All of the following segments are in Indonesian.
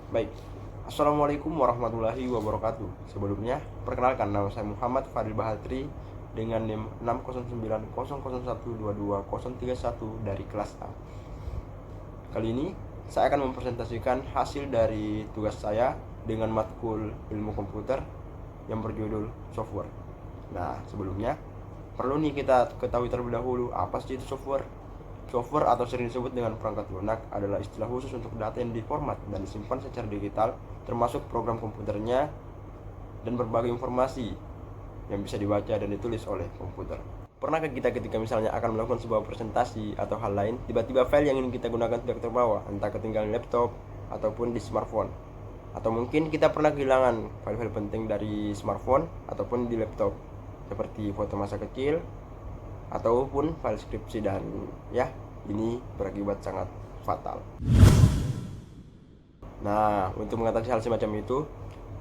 Baik, Assalamualaikum warahmatullahi wabarakatuh. Sebelumnya, perkenalkan nama saya Muhammad Fadil Bahatri dengan NIM 60900122031 dari kelas A. Kali ini, saya akan mempresentasikan hasil dari tugas saya dengan matkul ilmu komputer yang berjudul software. Nah, sebelumnya, perlu nih kita ketahui terlebih dahulu apa sih itu software. Software atau sering disebut dengan perangkat lunak adalah istilah khusus untuk data yang diformat dan disimpan secara digital, termasuk program komputernya dan berbagai informasi yang bisa dibaca dan ditulis oleh komputer. Pernahkah kita ketika misalnya akan melakukan sebuah presentasi atau hal lain, tiba-tiba file yang ingin kita gunakan tidak terbawa, entah ketinggalan laptop ataupun di smartphone. Atau mungkin kita pernah kehilangan file-file penting dari smartphone ataupun di laptop, seperti foto masa kecil, ataupun file skripsi, dan ya, ini berakibat sangat fatal. Nah, untuk mengatasi hal semacam itu,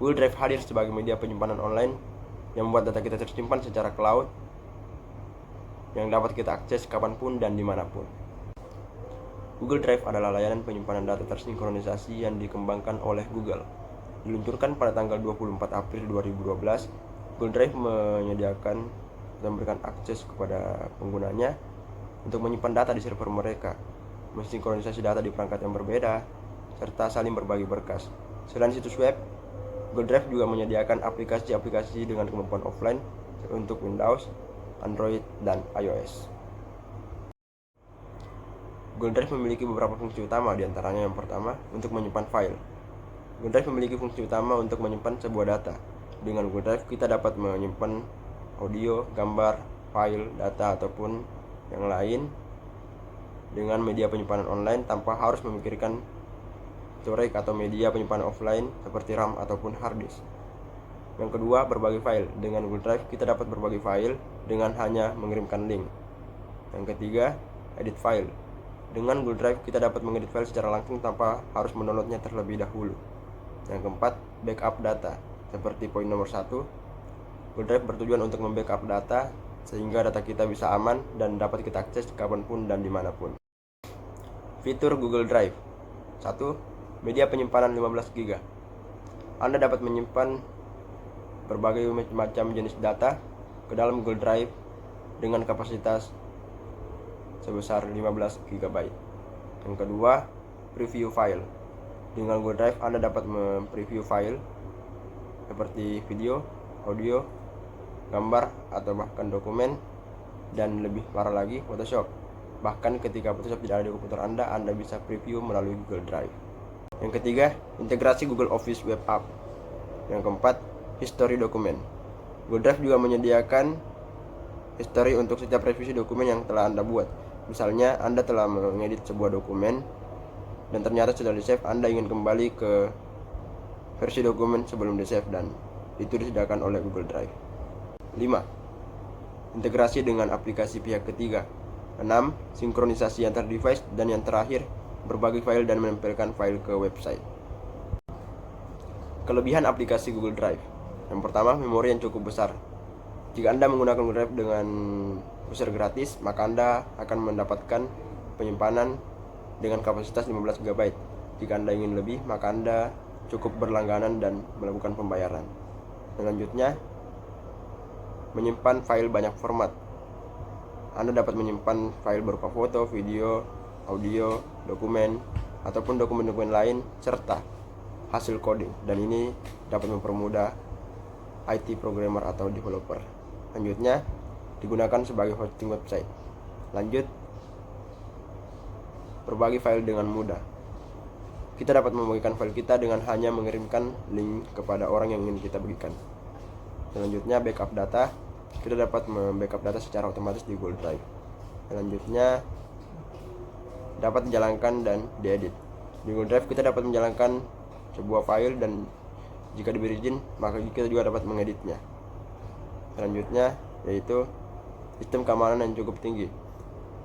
Google Drive hadir sebagai media penyimpanan online yang membuat data kita tersimpan secara cloud yang dapat kita akses kapanpun dan dimanapun. Google Drive adalah layanan penyimpanan data tersinkronisasi yang dikembangkan oleh Google. Diluncurkan pada tanggal 24 April 2012, Google Drive menyediakan dan memberikan akses kepada penggunanya untuk menyimpan data di server mereka, mensinkronisasi data di perangkat yang berbeda, serta saling berbagi berkas. Selain situs web, Google Drive juga menyediakan aplikasi-aplikasi dengan kemampuan offline untuk Windows, Android, dan iOS. Google Drive memiliki beberapa fungsi utama, diantaranya yang pertama, untuk menyimpan file. Google Drive memiliki fungsi utama untuk menyimpan sebuah data. Dengan Google Drive, kita dapat menyimpan audio, gambar, file, data, ataupun yang lain dengan media penyimpanan online tanpa harus memikirkan storage atau media penyimpanan offline seperti RAM ataupun hard disk. Yang kedua, berbagi file. Dengan Google Drive, kita dapat berbagi file dengan hanya mengirimkan link. Yang ketiga, edit file. Dengan Google Drive, kita dapat mengedit file secara langsung tanpa harus mendownloadnya terlebih dahulu. Yang keempat, backup data. Seperti poin nomor 1, Google Drive bertujuan untuk membackup data sehingga data kita bisa aman dan dapat kita akses kapanpun dan dimanapun. Fitur Google Drive. 1. Media penyimpanan 15 GB. Anda dapat menyimpan berbagai macam jenis data ke dalam Google Drive dengan kapasitas sebesar 15 GB. Yang kedua, preview file. Dengan Google Drive, Anda dapat mempreview file seperti video, audio, gambar, atau bahkan dokumen, dan lebih parah lagi, Photoshop. Bahkan ketika Photoshop tidak ada di komputer Anda bisa preview melalui Google Drive. Yang ketiga, integrasi Google Office Web App. Yang keempat, history dokumen. Google Drive juga menyediakan history untuk setiap revisi dokumen yang telah Anda buat. Misalnya, Anda telah mengedit sebuah dokumen dan ternyata sudah di-save, Anda ingin kembali ke versi dokumen sebelum di-save, dan itu disediakan oleh Google Drive. 5. Integrasi dengan aplikasi pihak ketiga. 6. Sinkronisasi antar device. Dan yang terakhir, berbagi file dan menempelkan file ke website. Kelebihan aplikasi Google Drive. Yang pertama, memori yang cukup besar. Jika Anda menggunakan Google Drive dengan user gratis, maka Anda akan mendapatkan penyimpanan dengan kapasitas 15 GB. Jika Anda ingin lebih, maka Anda cukup berlangganan dan melakukan pembayaran. Selanjutnya, menyimpan file banyak format. Anda dapat menyimpan file berupa foto, video, audio, dokumen, ataupun dokumen-dokumen lain, serta hasil coding, dan ini dapat mempermudah IT programmer atau developer. Selanjutnya, digunakan sebagai hosting website. Lanjut, berbagi file dengan mudah. Kita dapat membagikan file kita dengan hanya mengirimkan link kepada orang yang ingin kita bagikan. Selanjutnya, backup data. Kita dapat membackup data secara otomatis di Google Drive. Selanjutnya, dapat dijalankan dan diedit. Di Google Drive kita dapat menjalankan sebuah file, dan jika diberi izin, maka kita juga dapat mengeditnya. Selanjutnya, yaitu sistem keamanan yang cukup tinggi.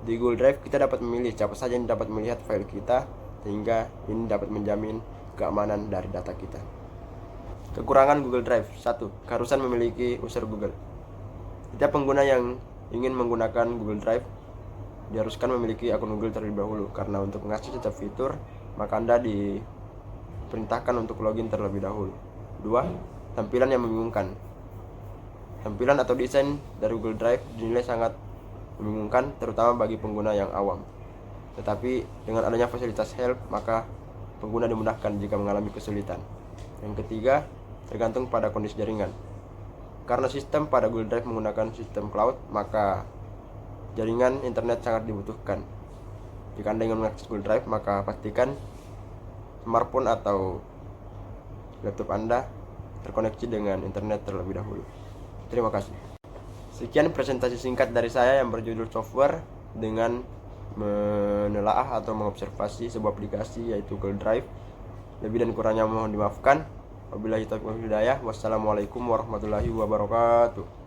Di Google Drive kita dapat memilih siapa saja yang dapat melihat file kita, sehingga ini dapat menjamin keamanan dari data kita. Kekurangan Google Drive. 1. Keharusan memiliki user Google. Setiap pengguna yang ingin menggunakan Google Drive diharuskan memiliki akun Google terlebih dahulu, karena untuk mengakses setiap fitur, maka Anda diperintahkan untuk login terlebih dahulu. 2. Tampilan yang membingungkan. Tampilan atau desain dari Google Drive dinilai sangat membingungkan, terutama bagi pengguna yang awam. Tetapi dengan adanya fasilitas help, maka pengguna dimudahkan jika mengalami kesulitan. Yang ketiga, tergantung pada kondisi jaringan. Karena sistem pada Google Drive menggunakan sistem cloud, maka jaringan internet sangat dibutuhkan. Jika Anda ingin mengakses Google Drive, maka pastikan smartphone atau laptop Anda terkoneksi dengan internet terlebih dahulu. Terima kasih. Sekian presentasi singkat dari saya yang berjudul software dengan menelaah atau mengobservasi sebuah aplikasi yaitu Google Drive. Lebih dan kurangnya mohon dimaafkan. Wabillahi taufiq wal hidayah. Wassalamualaikum warahmatullahi wabarakatuh.